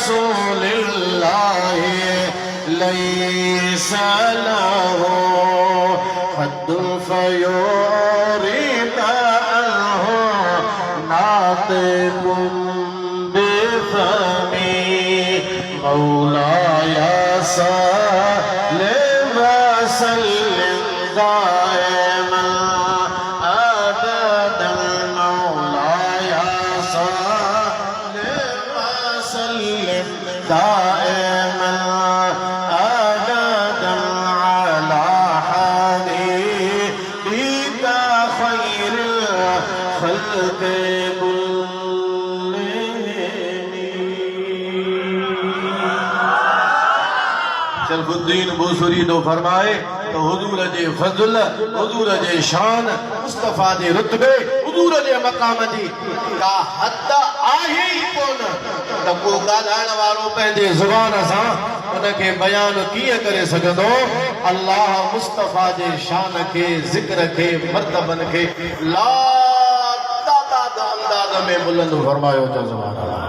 रसूलिल्लाहि लैसा लहू हद्दुन फयुरिद अन्हु नातिकुम बिफमी मौलाया सल्लि व सल्लिम दाइमन अबदन मौलाया सल्लि व सल्लिम दाइमन अबदन अला हबीबिका खैरिल खल्क़ि शरफुद्दीन बूसरी तो फरमाए तो हुजूर जे फज़ल, हुजूर जे शान, मुस्तफा जे रुतबे, हुजूर जे मकाम जी का हद आहे ही कोन त को ॻाल्हाइण वारो पंहिंजे ज़ुबान सां उनखे बयान कीअं करे सघंदो। अल्लाह मुस्तफा जे शान खे, ज़िक्र खे, मर्तबन खे ला तादाद अंदाज़ में बुलंद फरमायो त सुभान अल्लाह।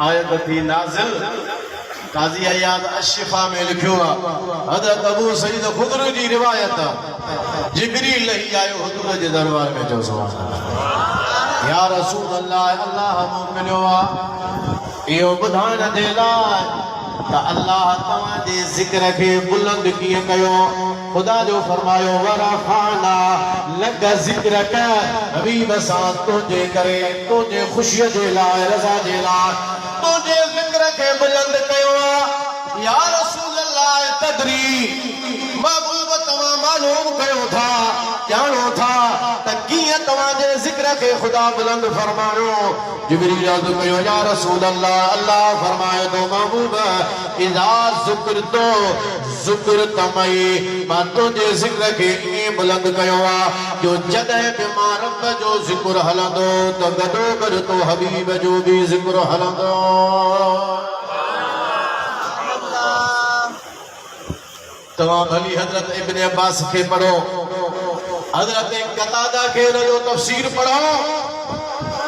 आयत थी नाज़िल काज़ी अयाद अशिफा में लिखियो आहे हज़रत अबू सईद खुदरी जी रिवायत जिब्रील ही आयो हुजूर जे दरबार में जो सुभान अल्लाह या रसूल अल्लाह अल्लाह मूं मिलियो आहे इहो ॿुधाइण जे लाइ त अल्लाह तव्हां जे ज़िक्र खे बुलंद कीअं कयो। खुदा जो फरमायो वरफ़ाना लक ज़िक्रक हबीब सां तुंहिंजे करे, तुंहिंजे ख़ुशीअ जे लाइ, रज़ा जे लाइ तुझे ज़िक्र के बुलंद कयो या रसूल अल्लाह तदरी महबूब तवा मालूम कयो था, जानो था त कीअं तव्हां जे ज़िक्र के खुदा बुलंद फरमायो। जिब्रील अर्ज़ कयो या रसूल अल्लाह अल्लाह फरमाए तो महबूब इज़ा ज़ुक्र तो ज़ुक्र तमई मां तुझे ज़िक्र के ईअं बुलंद कयो जो जॾहिं बि मां रब जो ज़िक्र हलंदो त गॾो गॾु तो हबीब जो भी ज़िक्र हलंदो। तमाम भली हजरत इब्न अब्बास के पढ़ो, हजरत कतादा के जो तफसीर पढ़ो।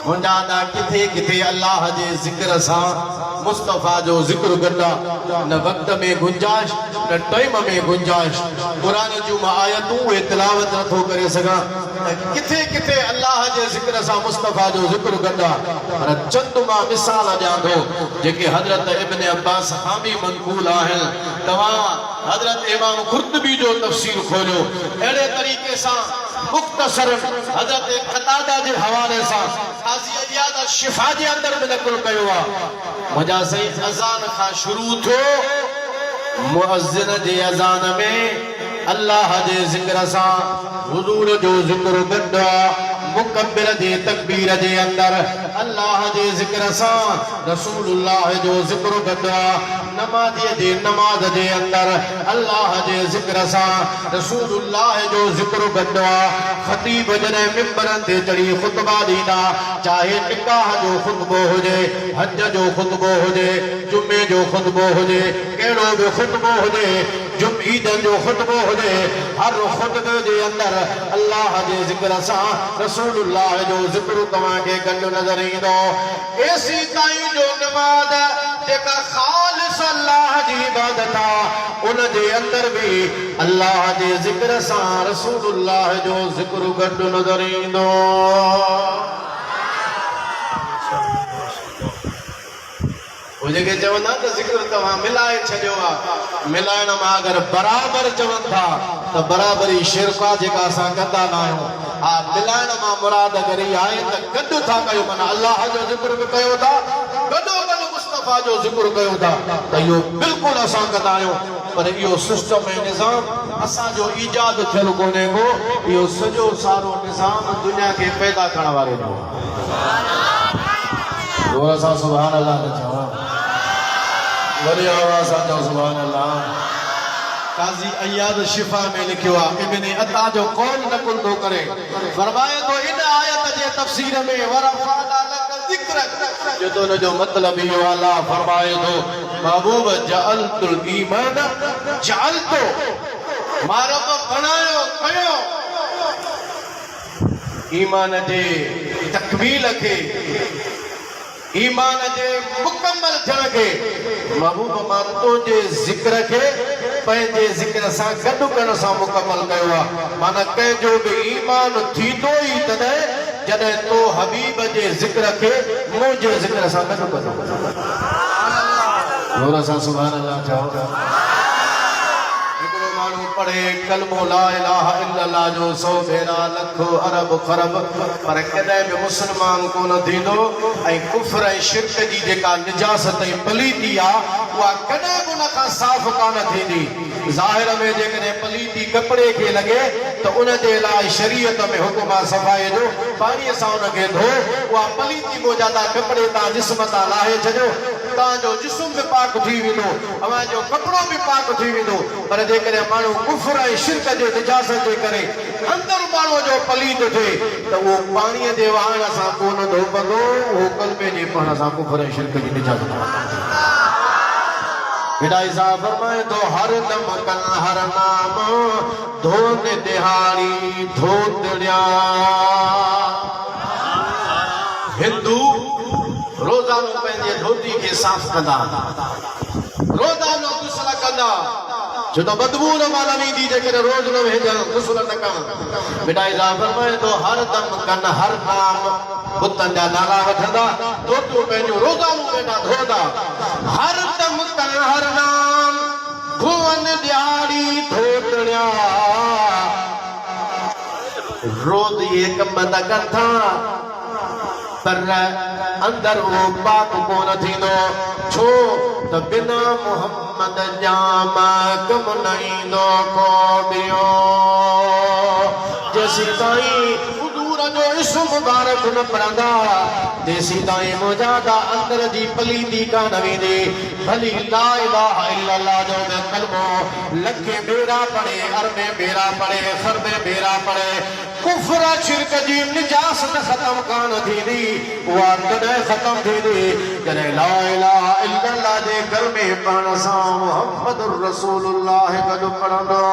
मुंजादा किथे किथे अल्लाह जे ज़िक्र सां मुस्तफा जो ज़िक्र गड्डा न वक्त में गुंजाइश न टाइम में गुंजाइश कुरान जो आयतूं ए तिलावत नथो करे सघां किथे किथे अल्लाह जे ज़िक्र सां मुस्तफा जो ज़िक्र गड्डा पर चंद मां मिसाल ॾियां थो जेके हजरत इब्न अब्बास खां बि मनक़ूल आहिनि। तव्हां हजरत इमाम कुर्तबी जो तफसीर खोलियो अहिड़े तरीक़े सां मुख्तसर हजरत कतादा जे हवाले सां काज़ी अयाद शिफा जे अंदर में नकुल कयो आहे। मुंहिंजा सही अज़ान खां शुरू थियो मुअज़्ज़िन जे अज़ान में अल्लाह जे ज़िक्र सां हुजूर जो ज़िक्र गॾु मुकब्बिर जे तकबीर जे अंदर अल्लाह जे ज़िक्र सां रसूलुल्लाह जो ज़िक्र गॾु नमाज़ी जे नमाज जे अंदर अल्लाह जे ज़िक्र सां रसूलुल्लाह जो ज़िक्र गॾु ख़तीब जॾहिं मिंबरनि ते चढ़ी ख़ुतबा ॾींदा चाहे निकाह जो ख़ुतबो हुजे, हज जो ख़ुतबो हुजे, जुमे जो ख़ुतबो हुजे, कहिड़ो बि ख़ुतबो हुजे, ईदनि जो ख़ुतबो हुजे, हर ख़ुतबे जे अंदर अल्लाह जे ज़िक्र सां रसूलुल्लाह जो ज़िक्र तव्हांखे गॾु नज़र ईंदो। एसी ताईं जो नमाज़ जेका ख़ालिस अल्लाह जी इबादत आहे उन जे अंदर भी अल्लाह जे ज़िक्र सां रसूलुल्लाह जो ज़िक्र गॾु नज़र ईंदो। जेके चवंदा त ज़िक्र तव्हां मिलाए छॾियो आहे मिलाइण मां अगरि बराबरि चवनि था त बराबरी शिरका जेका असां कंदा न आहियूं। हा मिलाइण मां मुराद अगरि इहा आहे त गॾु था कयो माना अल्लाह जो ज़िक्र बि कयो था गॾो गॾु मुस्तफा जो ज़िक्र कयो था त इहो बिल्कुलु असां कंदा आहियूं। पर इहो सिस्टम ऐं निज़ाम असांजो ईजाद थियलु कोन्हे को, इहो सॼो सारो निज़ाम दुनिया खे पैदा करण वारे जो असां सुभान अल्लाह न चवां वरी आवाज़ सां चओ सुभान अल्लाह। काज़ी अयाद शिफा में लिखियो आहे इब्न अता जो कौल नकुल थो करे फरमाए तो इन आयत जे तफसीर में वरफ़अना लक ज़िक्रक जो तो न जो मतलब इहो अल्लाह फरमाए तो महबूब जअलतुल ईमान जअलतो मां रब बणायो कयो ईमान जे तकमील के ईमान जे मुकम्मल थियण खे महबूब मां तुंहिंजे ज़िक्र खे पंहिंजे ज़िक्र सां गॾु करण सां मुकम्मल कयो आहे। माना कंहिंजो बि ईमान थींदो ई तॾहिं जॾहिं तो हबीब जे ज़िक्र खे मुंहिंजे ज़िक्र सां गॾु कंदो। जोर सां सुभान अल्लाह चओ। पढ़े कलमो ला इलाहा इल्लल्लाह जो 100 भेरा लख अरब खरब पर कदे भी मुसलमान को न थींदो ऐं कुफ्र ऐं शिरक जी जेका निजासत ऐं पलीती आ उहा कदे भी उन खां साफ़ कान थींदी। ज़ाहिर में जेकॾहिं पलीती कपड़े खे लॻे त उन जे लाइ शरीयत में हुकुम आहे सफ़ाईअ जो पाणीअ सां उनखे धो। उहा पलीती मोजादा कपड़े तां जिस्म तां लाहे छॾियो तव्हांजो जिस्म बि पाक थी वेंदो तव्हांजो कपिड़ो बि पाक थी वेंदो। पर जेकॾहिं माण्हू कुफ्र ऐं शिरक जे निजासत जे करे अंदर माण्हूअ जो पलीत थिए त उहो पाणीअ जे वहण सां कोन धोपंदो उहो कलमे जे पढ़ण सां कुफ्र ऐं शिरक जी निजासत हिदायत साहब फरमाए तो हर दम कन हर नाम धोन दिहाड़ी धोतड़िया। हिंदू रोजानो पंहिंजे धोती खे साफ़ कंदा रोजानो गुस्ल कंदा छो त बदबू न माना वेंदी जेकॾहिं रोज न वेंदो गुस्ल न कनि। मिठाई साहब फरमाए तो हर दम कन हर नाम बुतनि जा नाला वठंदा धोतियूं पंहिंजो रोजानो वेठा धोदा हर दम कन हर नाम धोअन दिहाड़ी धोतड़िया। रोज ये कम त कनि था पर अंदर वो पाक कोन थींदो छो त बिना मोहम्मद जाम कम न ईंदो को ॿियो। जेसी ताईं हुजूर जो इस्म मुबारक न पढ़ंदा तेसी ताईं मुजादा अंदर जी पलीती कान वेंदी। भली ला इलाहा इल्लल्लाह जो कलमो लखे भेरा पढ़े अरबे भेरा पढ़े खरबे भेरा पढ़े कुफ्र शिरक जी निजासत खत्म कान थींदी उहा तॾहिं खत्म थींदी जॾहिं ला इलाहा इल्लल्लाह जे कलमे पढ़ण सां मुहम्मद रसूलुल्लाह गॾु पढ़ंदो।